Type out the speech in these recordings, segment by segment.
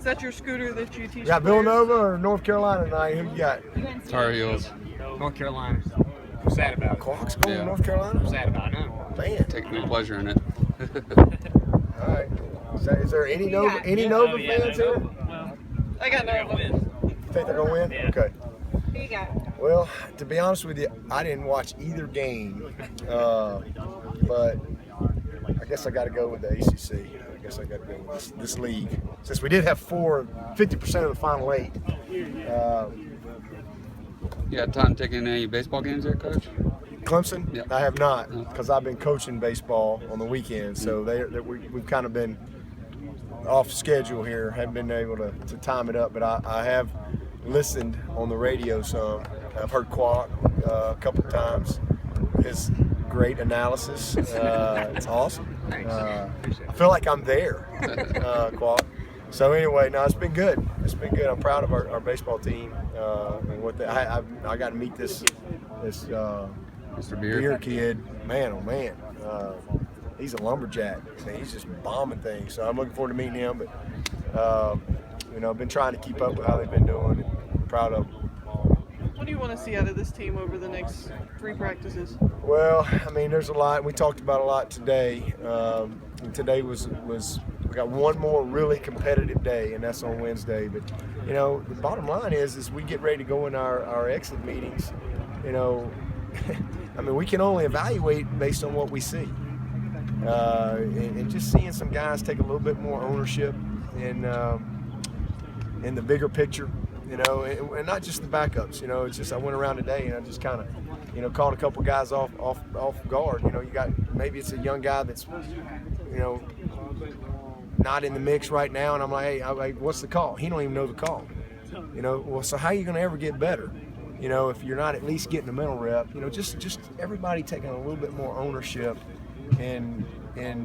that your scooter that you teach? You got Villanova or North Carolina tonight? Who you got? Tar Heels. North Carolina. I'm sad about it. Clocks going Yeah. North Carolina? I'm sad about it. No. Man. Take no pleasure in it. All right. Is there any Nova fans here? I got Nova. Think they're gonna win? Yeah. Okay. Who you got? Well, to be honest with you, I didn't watch either game, but I guess I got to go with the ACC. I guess I got to go with this league. Since we did have 50% of the final 8. You got time taking any baseball games there, Coach? Clemson? Yeah. I have not, because I've been coaching baseball on the weekends, so we've kind of been off schedule here, haven't been able to time it up, but I have listened on the radio some. I've heard Quack a couple of times. His great analysis. It's awesome. I feel like I'm there, Quack. So anyway, no, it's been good. It's been good. I'm proud of our baseball team. And what I got to meet this Mr. Beer kid. Man, oh man. He's a lumberjack. Man, he's just bombing things. So I'm looking forward to meeting him. But I've been trying to keep up with how they've been doing. And proud of them. What do you want to see out of this team over the next 3 practices? Well, I mean, there's a lot. We talked about a lot today. And today was we got one more really competitive day, and that's on Wednesday. But the bottom line is we get ready to go in our exit meetings. I mean, we can only evaluate based on what we see. And just seeing some guys take a little bit more ownership in the bigger picture, and not just the backups. It's just I went around today and I just kind of, caught a couple guys off guard. You got maybe it's a young guy that's, not in the mix right now, and I'm like, hey, what's the call? He don't even know the call. Well, so how are you going to ever get better? If you're not at least getting the mental rep, just everybody taking a little bit more ownership in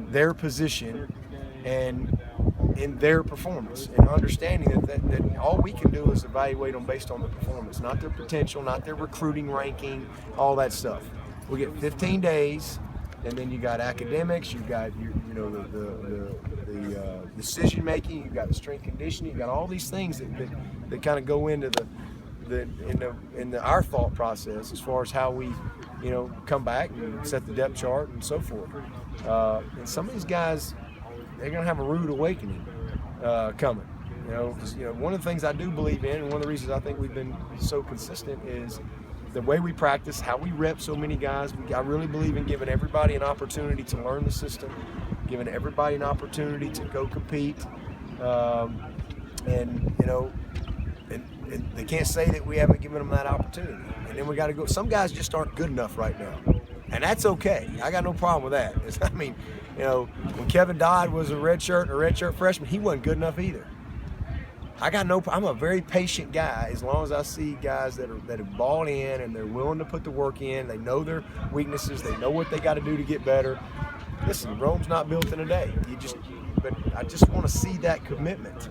their position and in their performance, and understanding that all we can do is evaluate them based on the performance, not their potential, not their recruiting ranking, all that stuff. We get 15 days, and then you got academics, you got the decision making, you got the strength conditioning, you got all these things that kind of go into our thought process as far as how we come back and set the depth chart and so forth. And some of these guys, they're going to have a rude awakening coming. Because one of the things I do believe in, and one of the reasons I think we've been so consistent, is the way we practice, how we rep so many guys. I really believe in giving everybody an opportunity to learn the system, giving everybody an opportunity to go compete, and they can't say that we haven't given them that opportunity. And then we got to go. Some guys just aren't good enough right now, and that's okay. I got no problem with that. When Kevin Dodd was a redshirt freshman, he wasn't good enough either. I'm a very patient guy as long as I see guys that have bought in and they're willing to put the work in. They know their weaknesses. They know what they got to do to get better. Listen, Rome's not built in a day. But I just want to see that commitment.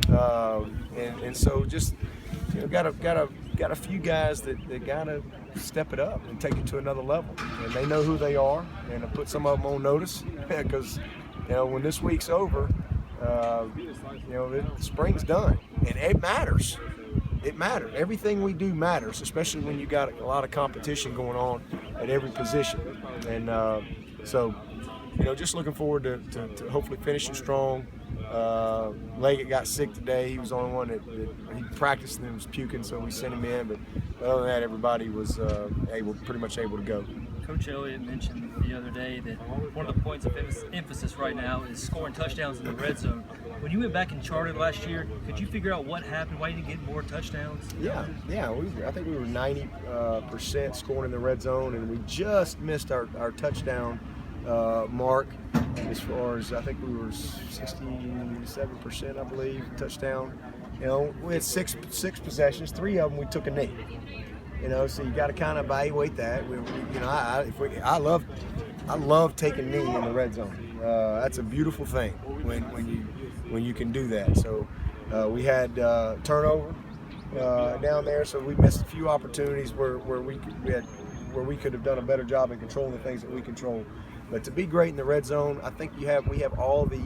And so just got a few guys that gotta step it up and take it to another level. And they know who they are, and I put some of them on notice because when this week's over, the spring's done, and it matters. It matters. Everything we do matters, especially when you got a lot of competition going on at every position. And so just looking forward to hopefully finishing strong. Leggett got sick today. He was the only one that he practiced and was puking, so we sent him in. But other than that, everybody was pretty much able to go. Coach Elliott mentioned the other day that one of the points of emphasis right now is scoring touchdowns in the red zone. When you went back and charted last year, could you figure out what happened? Why you didn't get more touchdowns? Yeah. I think we were 90% scoring in the red zone, and we just missed our touchdown mark. As far as I think we were 67%, I believe, touchdown. We had six possessions. 3 of them we took a knee. So you got to kind of evaluate that. I love taking knee in the red zone. That's a beautiful thing when you can do that. So we had turnover down there, so we missed a few opportunities where we could have done a better job in controlling the things that we control. But to be great in the red zone, I think we have all the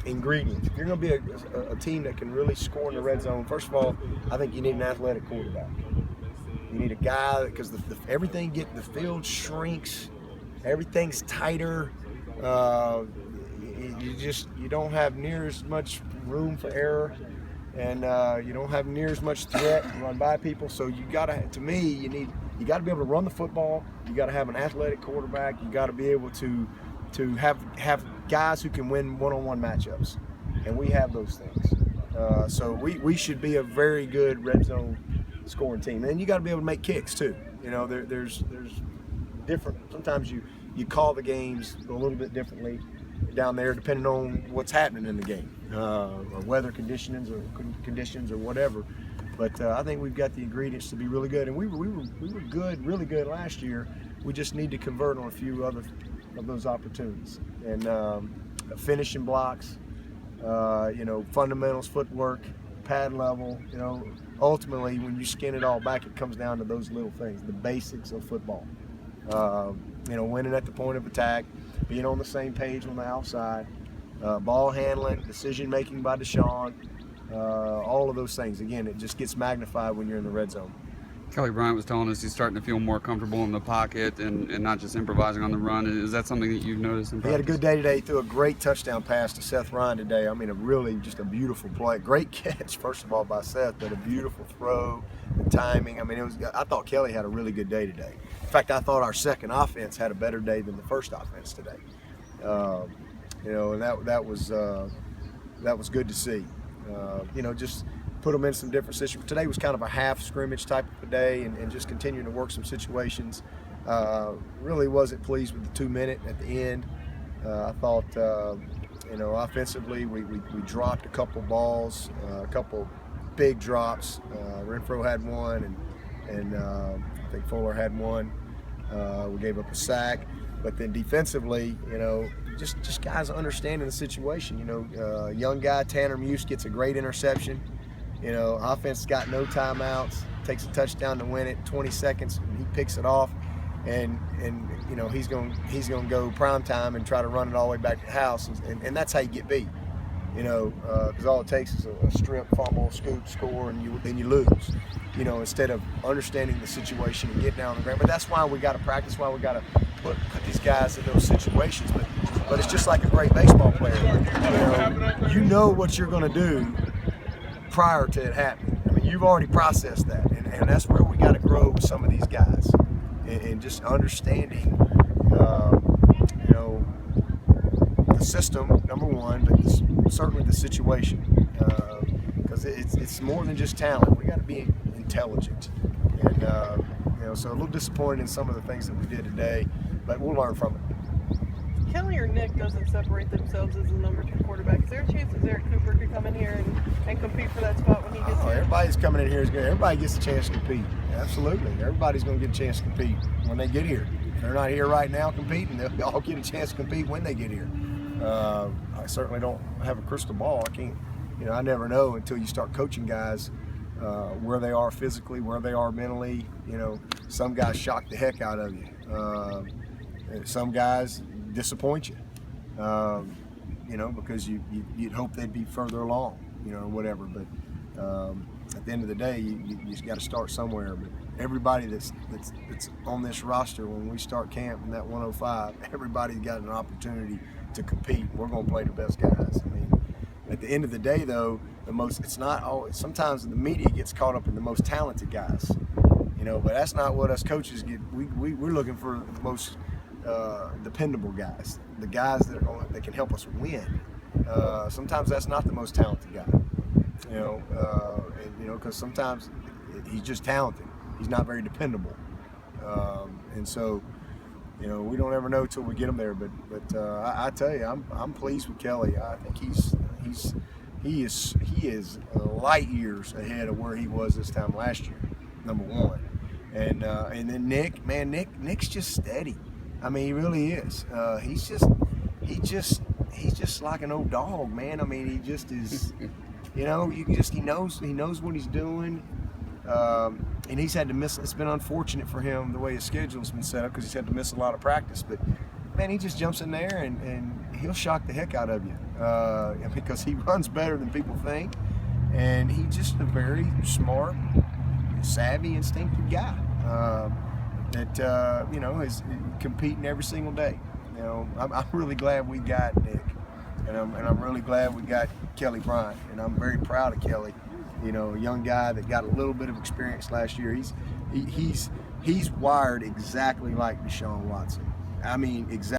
ingredients. If you're going to be a team that can really score in the red zone, first of all, I think you need an athletic quarterback. You need a guy, because everything the field shrinks, everything's tighter. You don't have near as much room for error, and you don't have near as much threat to run by people. So you got to be able to run the football. You got to have an athletic quarterback. You got to be able to have guys who can win one-on-one matchups, and we have those things. So we should be a very good red zone scoring team. And you got to be able to make kicks too. You know, there's different. Sometimes you call the games a little bit differently down there, depending on what's happening in the game, or weather conditions or whatever. But I think we've got the ingredients to be really good, and we were good, really good last year. We just need to convert on a few other of those opportunities, and finishing blocks, fundamentals, footwork, pad level. Ultimately, when you skin it all back, it comes down to those little things, the basics of football. Winning at the point of attack, being on the same page on the outside, ball handling, decision making by Deshaun, all of those things. Again, it just gets magnified when you're in the red zone. Kelly Bryant was telling us he's starting to feel more comfortable in the pocket and not just improvising on the run. Is that something that you've noticed in practice? He had a good day today. He threw a great touchdown pass to Seth Ryan today. I mean, just a beautiful play. Great catch, first of all, by Seth, but a beautiful throw, the timing. I mean, I thought Kelly had a really good day today. In fact, I thought our second offense had a better day than the first offense today. And that was good to see. Just put them in some different situations. Today was kind of a half scrimmage type of a day, and just continuing to work some situations. Really wasn't pleased with the 2-minute at the end. I thought, offensively we dropped a couple balls, a couple big drops. Renfro had one, and I think Fuller had one. We gave up a sack, but then defensively, just guys understanding the situation. Young guy Tanner Muse gets a great interception. Offense got no timeouts, takes a touchdown to win it, 20 seconds, and he picks it off, and he's going to go prime time and try to run it all the way back to the house, and that's how you get beat. Because all it takes is a strip, fumble, scoop, score, and then you lose. Instead of understanding the situation and getting down on the ground. But that's why we got to practice. Why we got to put these guys in those situations. But it's just like a great baseball player. You know what you're going to do prior to it happening. I mean, you've already processed that, and that's where we got to grow with some of these guys, and just understanding, the system, number one, but certainly the situation, because it's more than just talent. We got to be intelligent, and so a little disappointed in some of the things that we did today, but we'll learn from it. Kelly or Nick doesn't separate themselves as the number 2 quarterback. Is there a chance that Eric Cooper could come in here and compete for that spot when he gets here? Everybody's coming in here is good. Everybody gets a chance to compete. Absolutely. Everybody's going to get a chance to compete when they get here. If they're not here right now competing, they'll all get a chance to compete when they get here. I certainly don't have a crystal ball. I can't, I never know until you start coaching guys where they are physically, where they are mentally. Some guys shock the heck out of you. Some guys disappoint you, because you'd hope they'd be further along, or whatever. But at the end of the day, you just got to start somewhere. But everybody that's on this roster, when we start camp in that 105, everybody's got an opportunity to compete. We're going to play the best guys. I mean, at the end of the day, though, it's not always. Sometimes the media gets caught up in the most talented guys, but that's not what us coaches get. We're looking for the most dependable guys, the guys that can help us win. Sometimes that's not the most talented guy, because sometimes he's just talented. He's not very dependable, and so we don't ever know till we get him there. But I tell you, I'm pleased with Kelly. I think he is light years ahead of where he was this time last year. Number one, and then Nick's just steady. I mean, he really is. He's just like an old dog, man. I mean, he just is. He knows what he's doing. and he's had to miss. It's been unfortunate for him the way his schedule's been set up because he's had to miss a lot of practice. But man, he just jumps in there and he'll shock the heck out of you because he runs better than people think, and he's just a very smart, savvy, instinctive guy that is competing every single day. I'm really glad we got Nick, and I'm really glad we got Kelly Bryant, and I'm very proud of Kelly. A young guy that got a little bit of experience last year. He's wired exactly like Deshaun Watson. I mean, exactly.